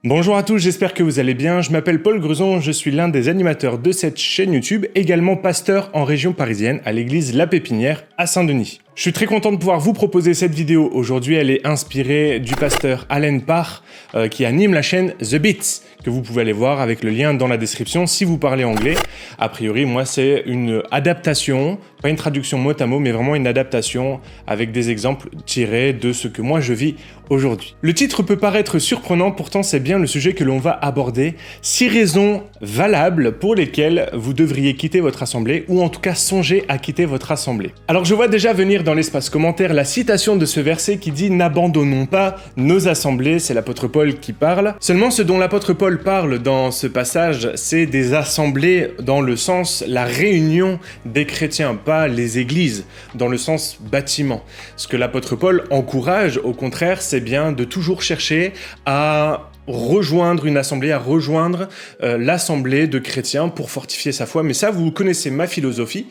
Bonjour à tous, j'espère que vous allez bien. Je m'appelle Paul Gruzon, je suis l'un des animateurs de cette chaîne YouTube, également pasteur en région parisienne à l'église La Pépinière à Saint-Denis. Je suis très content de pouvoir vous proposer cette vidéo. Aujourd'hui, elle est inspirée du pasteur Allen Parr qui anime la chaîne The Beats, que vous pouvez aller voir avec le lien dans la description si vous parlez anglais. A priori, moi, c'est une adaptation, pas une traduction mot à mot, mais vraiment une adaptation avec des exemples tirés de ce que moi je vis aujourd'hui. Le titre peut paraître surprenant, pourtant c'est bien le sujet que l'on va aborder. 6 raisons valables pour lesquelles vous devriez quitter votre assemblée, ou en tout cas songer à quitter votre assemblée. Alors je vois déjà venir dans l'espace commentaire la citation de ce verset qui dit « N'abandonnons pas nos assemblées », c'est l'apôtre Paul qui parle. Seulement ce dont l'apôtre Paul parle dans ce passage, c'est des assemblées dans le sens la réunion des chrétiens, pas les églises, dans le sens bâtiment. Ce que l'apôtre Paul encourage, au contraire, c'est bien de toujours chercher à rejoindre une assemblée, à rejoindre l'assemblée de chrétiens pour fortifier sa foi. Mais ça, vous connaissez ma philosophie.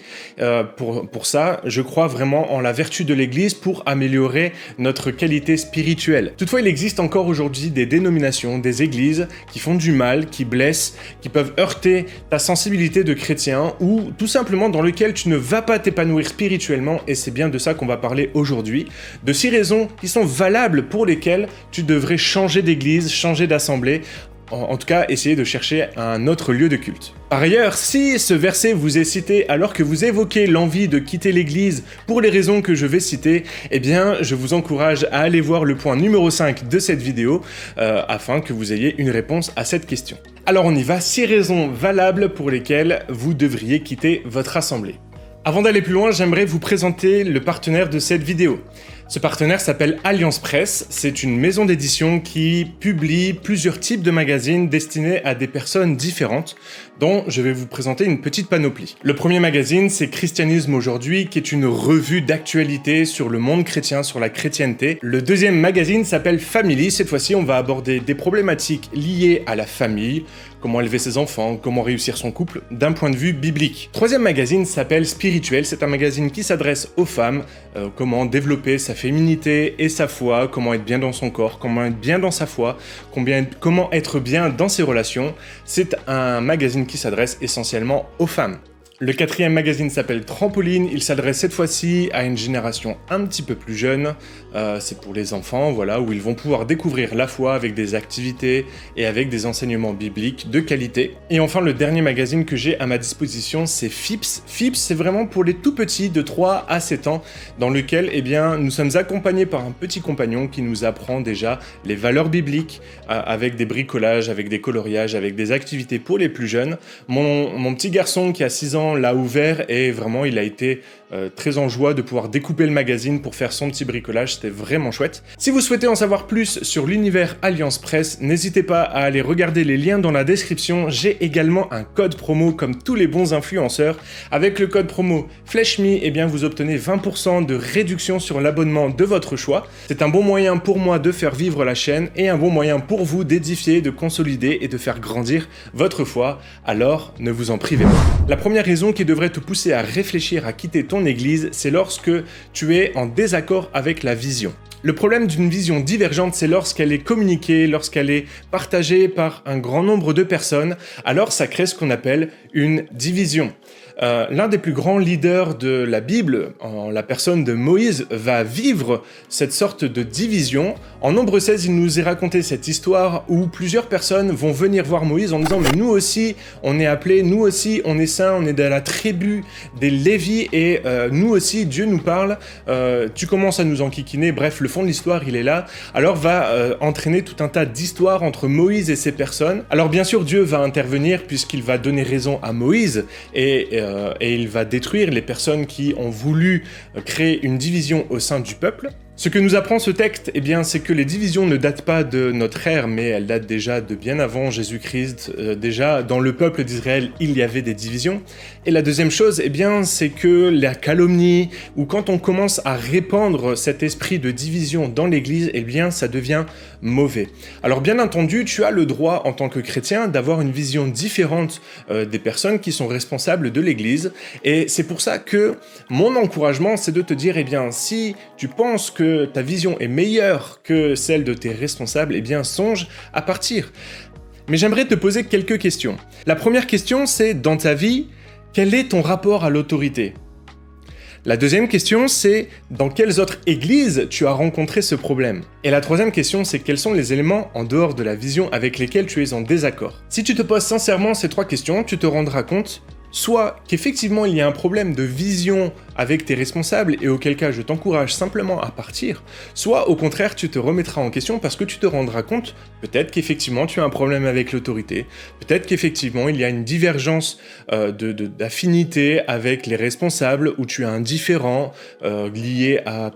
Pour ça, je crois vraiment en la vertu de l'Église pour améliorer notre qualité spirituelle. Toutefois, il existe encore aujourd'hui des dénominations, des églises qui font du mal, qui blessent, qui peuvent heurter ta sensibilité de chrétien ou tout simplement dans lequel tu ne vas pas t'épanouir spirituellement, et c'est bien de ça qu'on va parler aujourd'hui. De 6 raisons qui sont valables pour lesquelles tu devrais changer d'église, changer d'assemblée, en tout cas essayer de chercher un autre lieu de culte. Par ailleurs, si ce verset vous est cité alors que vous évoquez l'envie de quitter l'église pour les raisons que je vais citer, eh bien je vous encourage à aller voir le point numéro 5 de cette vidéo afin que vous ayez une réponse à cette question. Alors on y va, 6 raisons valables pour lesquelles vous devriez quitter votre assemblée. Avant d'aller plus loin, j'aimerais vous présenter le partenaire de cette vidéo. Ce partenaire s'appelle Alliance Presse, c'est une maison d'édition qui publie plusieurs types de magazines destinés à des personnes différentes, dont je vais vous présenter une petite panoplie. Le premier magazine, c'est Christianisme aujourd'hui, qui est une revue d'actualité sur le monde chrétien, sur la chrétienté. Le deuxième magazine s'appelle Family, cette fois-ci on va aborder des problématiques liées à la famille, comment élever ses enfants, comment réussir son couple, d'un point de vue biblique. Troisième magazine s'appelle Spirituel, c'est un magazine qui s'adresse aux femmes, comment développer sa féminité et sa foi, comment être bien dans son corps, comment être bien dans sa foi, comment être bien dans ses relations. C'est un magazine qui s'adresse essentiellement aux femmes. Le quatrième magazine s'appelle Trampoline, il s'adresse cette fois-ci à une génération un petit peu plus jeune, c'est pour les enfants, voilà, où ils vont pouvoir découvrir la foi avec des activités et avec des enseignements bibliques de qualité. Et enfin, le dernier magazine que j'ai à ma disposition, c'est Fips. Fips, c'est vraiment pour les tout petits de 3 à 7 ans, dans lequel, eh bien, nous sommes accompagnés par un petit compagnon qui nous apprend déjà les valeurs bibliques, avec des bricolages, avec des coloriages, avec des activités pour les plus jeunes. Mon petit garçon qui a 6 ans l'a ouvert et vraiment il a été très en joie de pouvoir découper le magazine pour faire son petit bricolage, c'était vraiment chouette. Si vous souhaitez en savoir plus sur l'univers Alliance Presse, n'hésitez pas à aller regarder les liens dans la description. J'ai également un code promo comme tous les bons influenceurs. Avec le code promo FleshMe, eh bien vous obtenez 20% de réduction sur l'abonnement de votre choix. C'est un bon moyen pour moi de faire vivre la chaîne et un bon moyen pour vous d'édifier, de consolider et de faire grandir votre foi, alors ne vous en privez pas. La première raison qui devrait te pousser à réfléchir à quitter ton église, c'est lorsque tu es en désaccord avec la vision. Le problème d'une vision divergente, c'est lorsqu'elle est communiquée, lorsqu'elle est partagée par un grand nombre de personnes, alors ça crée ce qu'on appelle une division. L'un des plus grands leaders de la Bible, en la personne de Moïse, va vivre cette sorte de division. En Nombre 16, il nous est raconté cette histoire où plusieurs personnes vont venir voir Moïse en disant « Mais nous aussi, on est appelés, nous aussi, on est saints, on est de la tribu des Lévis et nous aussi, Dieu nous parle. Tu commences à nous enquiquiner. » Bref, le fond de l'histoire, il est là. Alors va entraîner tout un tas d'histoires entre Moïse et ces personnes. Alors bien sûr, Dieu va intervenir puisqu'il va donner raison à Moïse et il va détruire les personnes qui ont voulu créer une division au sein du peuple. Ce que nous apprend ce texte, eh bien, c'est que les divisions ne datent pas de notre ère, mais elles datent déjà de bien avant Jésus-Christ. Déjà, dans le peuple d'Israël, il y avait des divisions. Et la deuxième chose, eh bien, c'est que la calomnie, ou quand on commence à répandre cet esprit de division dans l'Église, eh bien, ça devient mauvais. Alors, bien entendu, tu as le droit, en tant que chrétien, d'avoir une vision différente des personnes qui sont responsables de l'Église. Et c'est pour ça que mon encouragement, c'est de te dire, eh bien, si tu penses que que ta vision est meilleure que celle de tes responsables, eh bien songe à partir. Mais j'aimerais te poser quelques questions. La première question, c'est dans ta vie, quel est ton rapport à l'autorité ? La deuxième question, c'est dans quelles autres églises tu as rencontré ce problème ? Et la troisième question, c'est quels sont les éléments en dehors de la vision avec lesquels tu es en désaccord ? Si tu te poses sincèrement ces trois questions, tu te rendras compte soit qu'effectivement il y a un problème de vision avec tes responsables et auquel cas je t'encourage simplement à partir, soit au contraire tu te remettras en question parce que tu te rendras compte peut-être qu'effectivement tu as un problème avec l'autorité, peut-être qu'effectivement il y a une divergence d'affinité avec les responsables ou tu as un différend lié à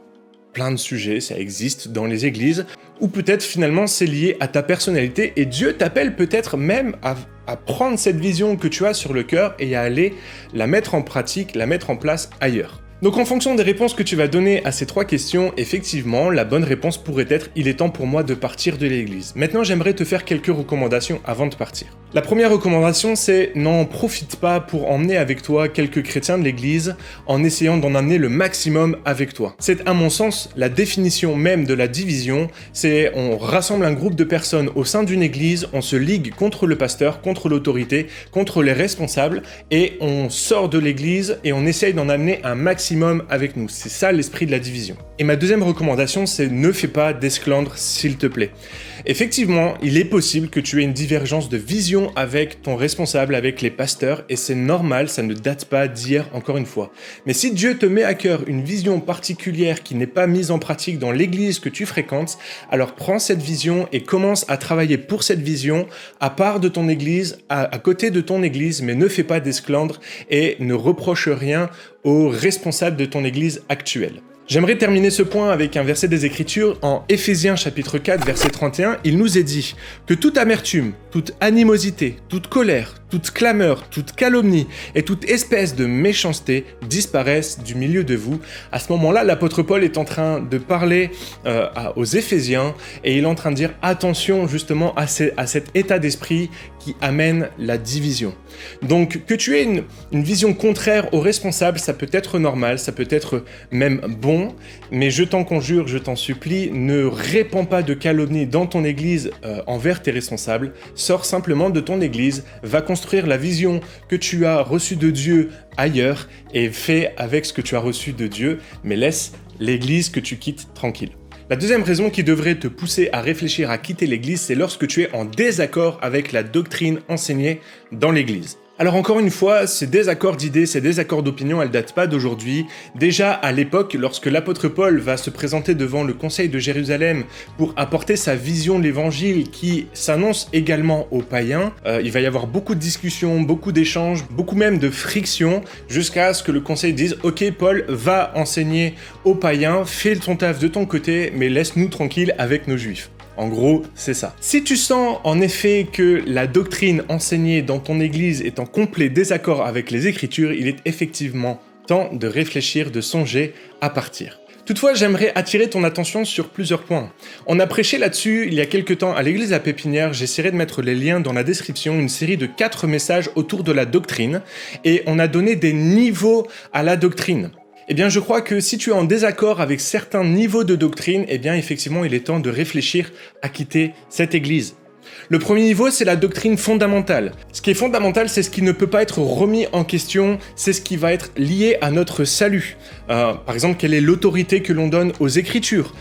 plein de sujets, ça existe dans les églises, ou peut-être finalement c'est lié à ta personnalité et Dieu t'appelle peut-être même à prendre cette vision que tu as sur le cœur et à aller la mettre en pratique, la mettre en place ailleurs. Donc en fonction des réponses que tu vas donner à ces trois questions, effectivement, la bonne réponse pourrait être « il est temps pour moi de partir de l'église ». Maintenant, j'aimerais te faire quelques recommandations avant de partir. La première recommandation, c'est n'en profite pas pour emmener avec toi quelques chrétiens de l'église en essayant d'en amener le maximum avec toi. C'est à mon sens la définition même de la division, c'est on rassemble un groupe de personnes au sein d'une église, on se ligue contre le pasteur, contre l'autorité, contre les responsables et on sort de l'église et on essaye d'en amener un maximum avec nous. C'est ça l'esprit de la division. Et ma deuxième recommandation, c'est ne fais pas d'esclandre, s'il te plaît. Effectivement, il est possible que tu aies une divergence de vision avec ton responsable, avec les pasteurs, et c'est normal, ça ne date pas d'hier, encore une fois. Mais si Dieu te met à cœur une vision particulière qui n'est pas mise en pratique dans l'église que tu fréquentes, alors prends cette vision et commence à travailler pour cette vision à part de ton église, à côté de ton église, mais ne fais pas d'esclandre et ne reproche rien aux responsables de ton église actuelle. J'aimerais terminer ce point avec un verset des Écritures en Éphésiens chapitre 4 verset 31. Il nous est dit que toute amertume, toute animosité, toute colère, toute clameur, toute calomnie et toute espèce de méchanceté disparaissent du milieu de vous. À ce moment-là, l'apôtre Paul est en train de parler aux Éphésiens et il est en train de dire attention justement à cet état d'esprit qui amène la division. Donc que tu aies une vision contraire aux responsables, ça peut être normal, ça peut être même bon, mais je t'en conjure, je t'en supplie, ne répands pas de calomnie dans ton église envers tes responsables, sors simplement de ton église, va construire la vision que tu as reçue de Dieu ailleurs et fais avec ce que tu as reçu de Dieu, mais laisse l'église que tu quittes tranquille. La deuxième raison qui devrait te pousser à réfléchir à quitter l'église, c'est lorsque tu es en désaccord avec la doctrine enseignée dans l'église. Alors encore une fois, ces désaccords d'idées, ces désaccords d'opinion, elles datent pas d'aujourd'hui. Déjà à l'époque, lorsque l'apôtre Paul va se présenter devant le conseil de Jérusalem pour apporter sa vision de l'évangile qui s'annonce également aux païens, il va y avoir beaucoup de discussions, beaucoup d'échanges, beaucoup même de frictions, jusqu'à ce que le conseil dise « Ok Paul, va enseigner aux païens, fais ton taf de ton côté, mais laisse-nous tranquilles avec nos juifs ». En gros, c'est ça. Si tu sens en effet que la doctrine enseignée dans ton église est en complet désaccord avec les Écritures, il est effectivement temps de réfléchir, de songer à partir. Toutefois, j'aimerais attirer ton attention sur plusieurs points. On a prêché là-dessus il y a quelques temps à l'église à Pépinière, j'essaierai de mettre les liens dans la description, une série de 4 messages autour de la doctrine, et on a donné des niveaux à la doctrine. Eh bien, je crois que si tu es en désaccord avec certains niveaux de doctrine, eh bien, effectivement, il est temps de réfléchir à quitter cette église. Le premier niveau, c'est la doctrine fondamentale. Ce qui est fondamental, c'est ce qui ne peut pas être remis en question, c'est ce qui va être lié à notre salut. Par exemple, quelle est l'autorité que l'on donne aux Écritures ?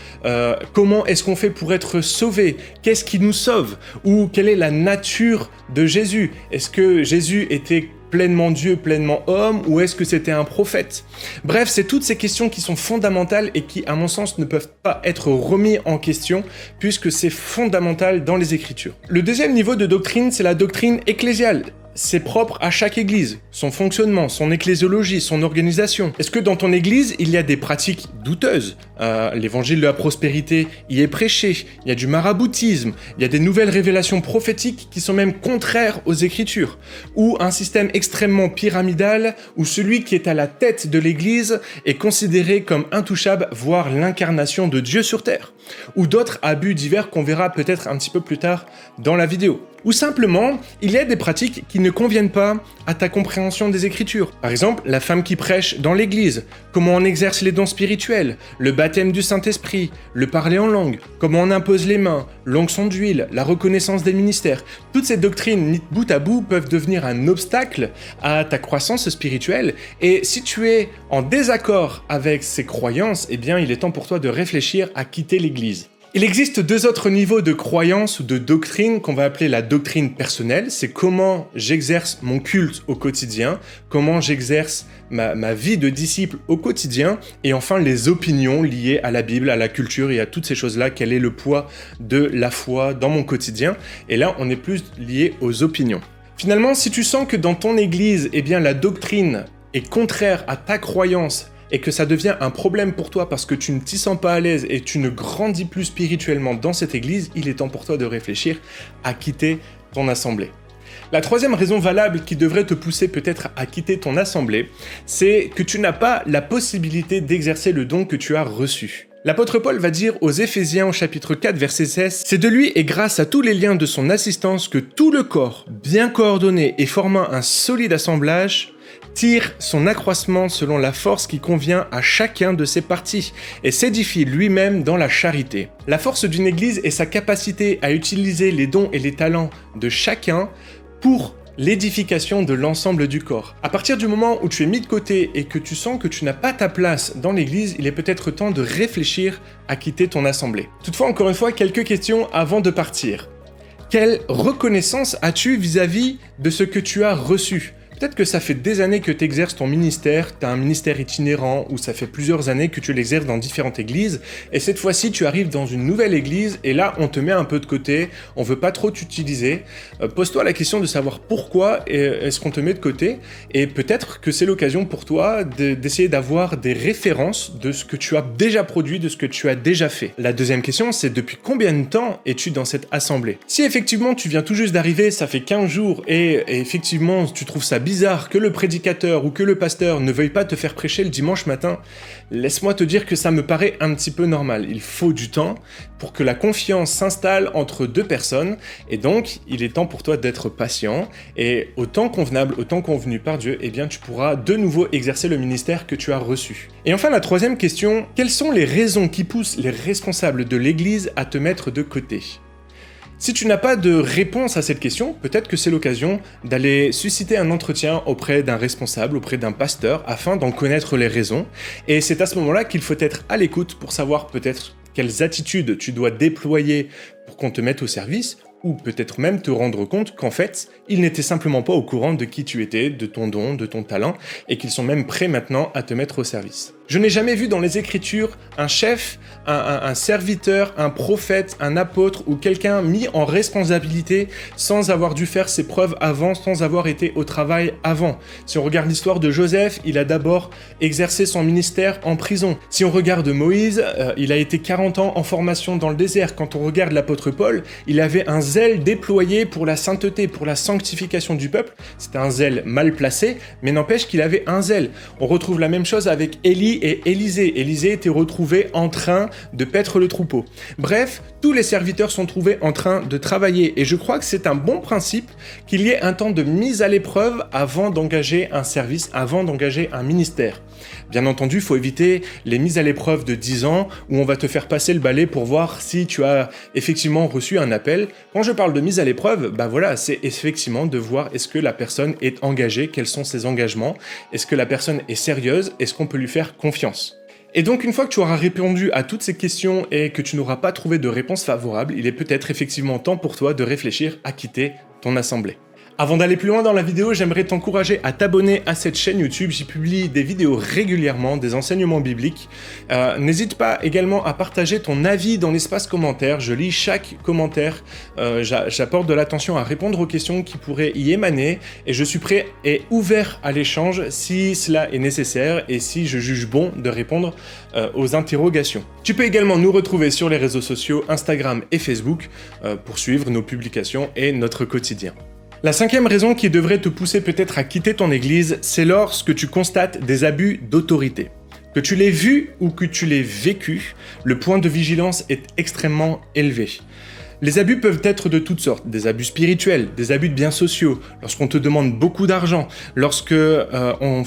Comment est-ce qu'on fait pour être sauvé ? Qu'est-ce qui nous sauve ? Ou quelle est la nature de Jésus ? Est-ce que Jésus était pleinement Dieu, pleinement homme, ou est-ce que c'était un prophète ? Bref, c'est toutes ces questions qui sont fondamentales et qui, à mon sens, ne peuvent pas être remises en question, puisque c'est fondamental dans les Écritures. Le deuxième niveau de doctrine, c'est la doctrine ecclésiale. C'est propre à chaque église, son fonctionnement, son ecclésiologie, son organisation. Est-ce que dans ton église, il y a des pratiques douteuses ? L'évangile de la prospérité y est prêché, il y a du maraboutisme, il y a des nouvelles révélations prophétiques qui sont même contraires aux Écritures, ou un système extrêmement pyramidal où celui qui est à la tête de l'église est considéré comme intouchable, voire l'incarnation de Dieu sur terre. ou d'autres abus divers qu'on verra peut-être un petit peu plus tard dans la vidéo. Ou simplement, il y a des pratiques qui ne conviennent pas à ta compréhension des Écritures. Par exemple, la femme qui prêche dans l'église, comment on exerce les dons spirituels, le baptême du Saint-Esprit, le parler en langue, comment on impose les mains, l'onction d'huile, la reconnaissance des ministères. Toutes ces doctrines mises bout à bout peuvent devenir un obstacle à ta croissance spirituelle. Et si tu es en désaccord avec ces croyances, eh bien, il est temps pour toi de réfléchir à quitter l'église. Il existe deux autres niveaux de croyance ou de doctrine qu'on va appeler la doctrine personnelle. C'est comment j'exerce mon culte au quotidien, comment j'exerce ma vie de disciple au quotidien, et enfin les opinions liées à la Bible, à la culture et à toutes ces choses-là. Quel est le poids de la foi dans mon quotidien? Et là, on est plus lié aux opinions. Finalement, si tu sens que dans ton église, eh bien, la doctrine est contraire à ta croyance, et que ça devient un problème pour toi parce que tu ne t'y sens pas à l'aise et tu ne grandis plus spirituellement dans cette église, il est temps pour toi de réfléchir à quitter ton assemblée. La troisième raison valable qui devrait te pousser peut-être à quitter ton assemblée, c'est que tu n'as pas la possibilité d'exercer le don que tu as reçu. L'apôtre Paul va dire aux Éphésiens au chapitre 4 verset 16 « C'est de lui et grâce à tous les liens de son assistance que tout le corps, bien coordonné et formant un solide assemblage, tire son accroissement selon la force qui convient à chacun de ses parties et s'édifie lui-même dans la charité. » La force d'une église est sa capacité à utiliser les dons et les talents de chacun pour l'édification de l'ensemble du corps. À partir du moment où tu es mis de côté et que tu sens que tu n'as pas ta place dans l'église, il est peut-être temps de réfléchir à quitter ton assemblée. Toutefois, encore une fois, quelques questions avant de partir. Quelle reconnaissance as-tu vis-à-vis de ce que tu as reçu ? Peut-être que ça fait des années que tu exerces ton ministère, tu as un ministère itinérant ou ça fait plusieurs années que tu l'exerces dans différentes églises et cette fois-ci tu arrives dans une nouvelle église et là on te met un peu de côté, on veut pas trop t'utiliser. Pose-toi la question de savoir pourquoi est-ce qu'on te met de côté et peut-être que c'est l'occasion pour toi d'essayer d'avoir des références de ce que tu as déjà produit, de ce que tu as déjà fait. La deuxième question c'est depuis combien de temps es-tu dans cette assemblée? Si effectivement tu viens tout juste d'arriver, ça fait 15 jours et effectivement tu trouves ça bizarre que le prédicateur ou que le pasteur ne veuille pas te faire prêcher le dimanche matin, laisse-moi te dire que ça me paraît un petit peu normal. Il faut du temps pour que la confiance s'installe entre deux personnes et donc il est temps pour toi d'être patient et au temps convenable, au temps convenu par Dieu, eh bien tu pourras de nouveau exercer le ministère que tu as reçu. Et enfin la troisième question, quelles sont les raisons qui poussent les responsables de l'église à te mettre de côté ? Si tu n'as pas de réponse à cette question, peut-être que c'est l'occasion d'aller susciter un entretien auprès d'un responsable, auprès d'un pasteur, afin d'en connaître les raisons. Et c'est à ce moment-là qu'il faut être à l'écoute pour savoir peut-être quelles attitudes tu dois déployer pour qu'on te mette au service, ou peut-être même te rendre compte qu'en fait, ils n'étaient simplement pas au courant de qui tu étais, de ton don, de ton talent, et qu'ils sont même prêts maintenant à te mettre au service. Je n'ai jamais vu dans les Écritures un chef, un serviteur, un prophète, un apôtre ou quelqu'un mis en responsabilité sans avoir dû faire ses preuves avant, sans avoir été au travail avant. Si on regarde l'histoire de Joseph, il a d'abord exercé son ministère en prison. Si on regarde Moïse, il a été 40 ans en formation dans le désert. Quand on regarde l'apôtre Paul, il avait un zèle déployé pour la sainteté, pour la sanctification du peuple. C'était un zèle mal placé, mais n'empêche qu'il avait un zèle. On retrouve la même chose avec Élie et Élisée. Élisée était retrouvé en train de paître le troupeau. Bref, tous les serviteurs sont trouvés en train de travailler et je crois que c'est un bon principe qu'il y ait un temps de mise à l'épreuve avant d'engager un service, avant d'engager un ministère. Bien entendu, il faut éviter les mises à l'épreuve de 10 ans où on va te faire passer le balai pour voir si tu as effectivement reçu un appel. Quand je parle de mise à l'épreuve, c'est effectivement de voir est-ce que la personne est engagée, quels sont ses engagements, est-ce que la personne est sérieuse, est-ce qu'on peut lui faire confiance. Et donc une fois que tu auras répondu à toutes ces questions et que tu n'auras pas trouvé de réponse favorable, il est peut-être effectivement temps pour toi de réfléchir à quitter ton assemblée. Avant d'aller plus loin dans la vidéo, j'aimerais t'encourager à t'abonner à cette chaîne YouTube. J'y publie des vidéos régulièrement, des enseignements bibliques. N'hésite pas également à partager ton avis dans l'espace commentaire. Je lis chaque commentaire. J'apporte de l'attention à répondre aux questions qui pourraient y émaner. Et je suis prêt et ouvert à l'échange si cela est nécessaire et si je juge bon de répondre aux interrogations. Tu peux également nous retrouver sur les réseaux sociaux Instagram et Facebook pour suivre nos publications et notre quotidien. La cinquième raison qui devrait te pousser peut-être à quitter ton église, c'est lorsque tu constates des abus d'autorité. Que tu l'aies vu ou que tu l'aies vécu, le point de vigilance est extrêmement élevé. Les abus peuvent être de toutes sortes, des abus spirituels, des abus de biens sociaux, lorsqu'on te demande beaucoup d'argent, lorsque on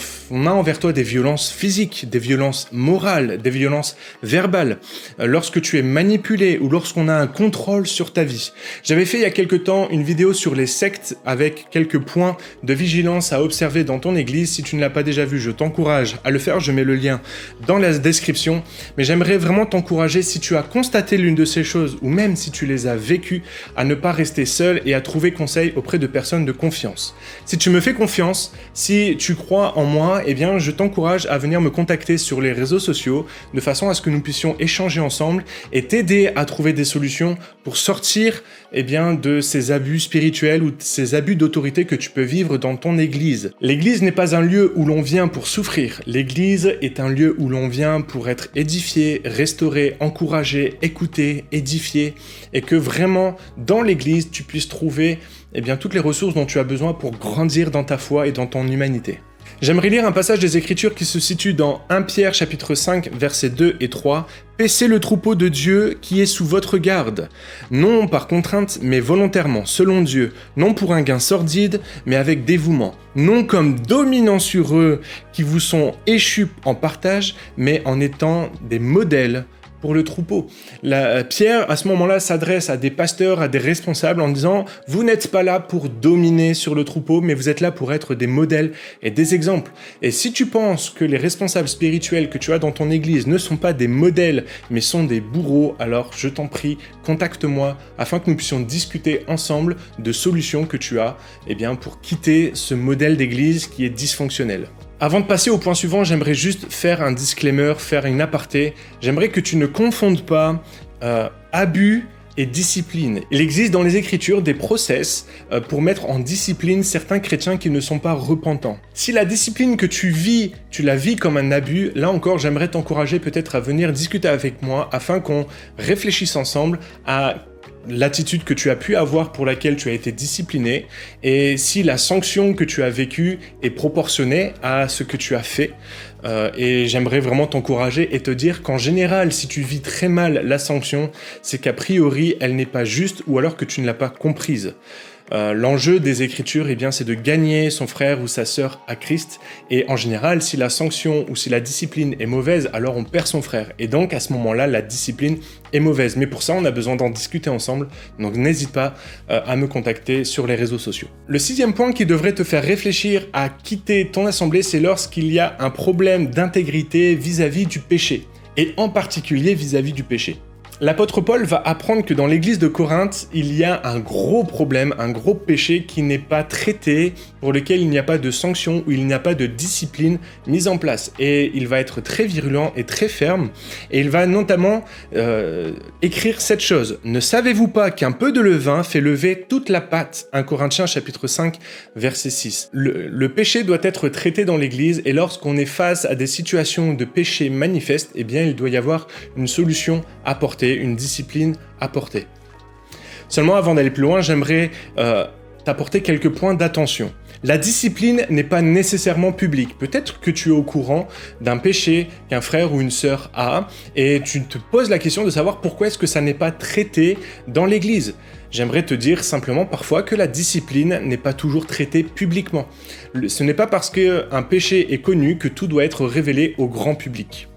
a envers toi des violences physiques, des violences morales, des violences verbales, lorsque tu es manipulé ou lorsqu'on a un contrôle sur ta vie. J'avais fait il y a quelque temps une vidéo sur les sectes avec quelques points de vigilance à observer dans ton église. Si tu ne l'as pas déjà vu, je t'encourage à le faire, je mets le lien dans la description. Mais j'aimerais vraiment t'encourager, si tu as constaté l'une de ces choses ou même si tu les as vécu, à ne pas rester seul et à trouver conseil auprès de personnes de confiance. Si tu me fais confiance, si tu crois en moi, eh bien je t'encourage à venir me contacter sur les réseaux sociaux de façon à ce que nous puissions échanger ensemble et t'aider à trouver des solutions pour sortir de ces abus spirituels ou ces abus d'autorité que tu peux vivre dans ton église. L'église n'est pas un lieu où l'on vient pour souffrir. L'église est un lieu où l'on vient pour être édifié, restauré, encouragé, écouté, édifié, et que vraiment, dans l'église, tu puisses trouver toutes les ressources dont tu as besoin pour grandir dans ta foi et dans ton humanité. J'aimerais lire un passage des Écritures qui se situe dans 1 Pierre chapitre 5 versets 2 et 3. « Paissez le troupeau de Dieu qui est sous votre garde, non par contrainte mais volontairement, selon Dieu, non pour un gain sordide mais avec dévouement, non comme dominant sur eux qui vous sont échus en partage, mais en étant des modèles pour le troupeau. » Pierre, à ce moment-là, s'adresse à des pasteurs, à des responsables en disant « Vous n'êtes pas là pour dominer sur le troupeau, mais vous êtes là pour être des modèles et des exemples. » Et si tu penses que les responsables spirituels que tu as dans ton église ne sont pas des modèles, mais sont des bourreaux, alors je t'en prie, contacte-moi afin que nous puissions discuter ensemble de solutions que tu as pour quitter ce modèle d'église qui est dysfonctionnel. Avant de passer au point suivant, j'aimerais juste faire un disclaimer, faire une aparté. J'aimerais que tu ne confondes pas abus et discipline. Il existe dans les Écritures des process pour mettre en discipline certains chrétiens qui ne sont pas repentants. Si la discipline que tu vis, tu la vis comme un abus, là encore, j'aimerais t'encourager peut-être à venir discuter avec moi afin qu'on réfléchisse ensemble à l'attitude que tu as pu avoir pour laquelle tu as été discipliné et si la sanction que tu as vécue est proportionnée à ce que tu as fait. Et j'aimerais vraiment t'encourager et te dire qu'en général, si tu vis très mal la sanction, c'est qu'a priori, elle n'est pas juste ou alors que tu ne l'as pas comprise. L'enjeu des Écritures, c'est de gagner son frère ou sa sœur à Christ. Et en général, si la sanction ou si la discipline est mauvaise, alors on perd son frère. Et donc, à ce moment-là, la discipline est mauvaise. Mais pour ça, on a besoin d'en discuter ensemble. Donc, n'hésite pas à me contacter sur les réseaux sociaux. Le 6e point qui devrait te faire réfléchir à quitter ton assemblée, c'est lorsqu'il y a un problème d'intégrité vis-à-vis du péché. Et en particulier vis-à-vis du péché. L'apôtre Paul va apprendre que dans l'église de Corinthe, il y a un gros problème, un gros péché qui n'est pas traité, pour lequel il n'y a pas de sanction, où il n'y a pas de discipline mise en place. Et il va être très virulent et très ferme, et il va notamment écrire cette chose. « Ne savez-vous pas qu'un peu de levain fait lever toute la pâte » 1 Corinthiens chapitre 5, verset 6. Le péché doit être traité dans l'église, et lorsqu'on est face à des situations de péché manifestes, il doit y avoir une solution apportée, une discipline apportée. Seulement, avant d'aller plus loin, j'aimerais t'apporter quelques points d'attention. La discipline n'est pas nécessairement publique. Peut-être que tu es au courant d'un péché qu'un frère ou une sœur a et tu te poses la question de savoir pourquoi est-ce que ça n'est pas traité dans l'église. J'aimerais te dire simplement parfois que la discipline n'est pas toujours traitée publiquement. Ce n'est pas parce qu'un péché est connu que tout doit être révélé au grand public.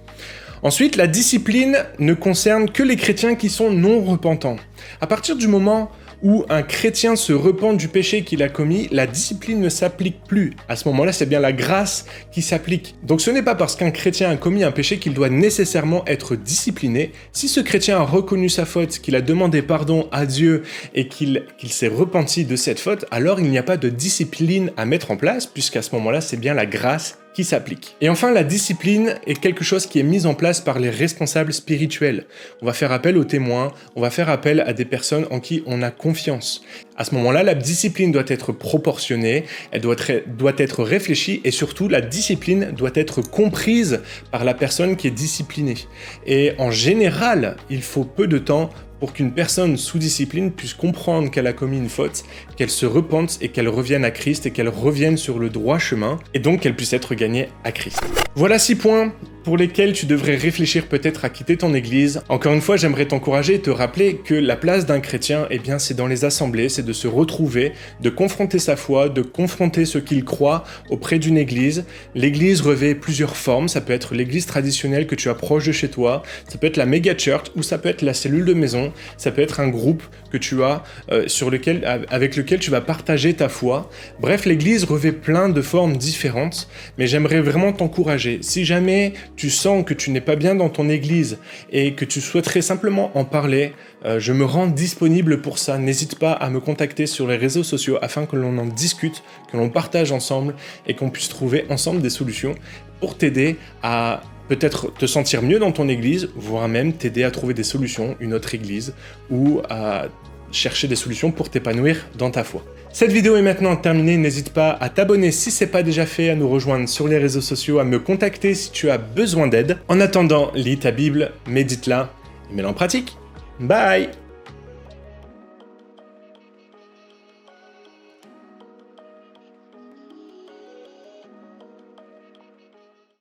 Ensuite, la discipline ne concerne que les chrétiens qui sont non repentants. À partir du moment où un chrétien se repent du péché qu'il a commis, la discipline ne s'applique plus. À ce moment-là, c'est bien la grâce qui s'applique. Donc ce n'est pas parce qu'un chrétien a commis un péché qu'il doit nécessairement être discipliné. Si ce chrétien a reconnu sa faute, qu'il a demandé pardon à Dieu et qu'il s'est repenti de cette faute, alors il n'y a pas de discipline à mettre en place, puisqu'à ce moment-là, c'est bien la grâce qui s'applique. Et enfin, la discipline est quelque chose qui est mis en place par les responsables spirituels. On va faire appel aux témoins, on va faire appel à des personnes en qui on a confiance. À ce moment-là, la discipline doit être proportionnée, elle doit être réfléchie et surtout, la discipline doit être comprise par la personne qui est disciplinée. Et en général, il faut peu de temps pour qu'une personne sous discipline puisse comprendre qu'elle a commis une faute, qu'elle se repente et qu'elle revienne à Christ et qu'elle revienne sur le droit chemin et donc qu'elle puisse être gagnée à Christ. Voilà 6 points pour lesquels tu devrais réfléchir peut-être à quitter ton église. Encore une fois, j'aimerais t'encourager et te rappeler que la place d'un chrétien, eh bien, c'est dans les assemblées, c'est de se retrouver, de confronter sa foi, de confronter ce qu'il croit auprès d'une église. L'église revêt plusieurs formes, ça peut être l'église traditionnelle que tu as proche de chez toi, ça peut être la méga church ou ça peut être la cellule de maison, ça peut être un groupe que tu as avec lequel tu vas partager ta foi. Bref, l'église revêt plein de formes différentes, mais j'aimerais vraiment t'encourager. Si jamais tu sens que tu n'es pas bien dans ton église et que tu souhaiterais simplement en parler, je me rends disponible pour ça. N'hésite pas à me contacter sur les réseaux sociaux afin que l'on en discute, que l'on partage ensemble et qu'on puisse trouver ensemble des solutions pour t'aider à peut-être te sentir mieux dans ton église, voire même t'aider à trouver des solutions, une autre église, ou à chercher des solutions pour t'épanouir dans ta foi. Cette vidéo est maintenant terminée, n'hésite pas à t'abonner si ce n'est pas déjà fait, à nous rejoindre sur les réseaux sociaux, à me contacter si tu as besoin d'aide. En attendant, lis ta Bible, médite-la et mets-la en pratique. Bye!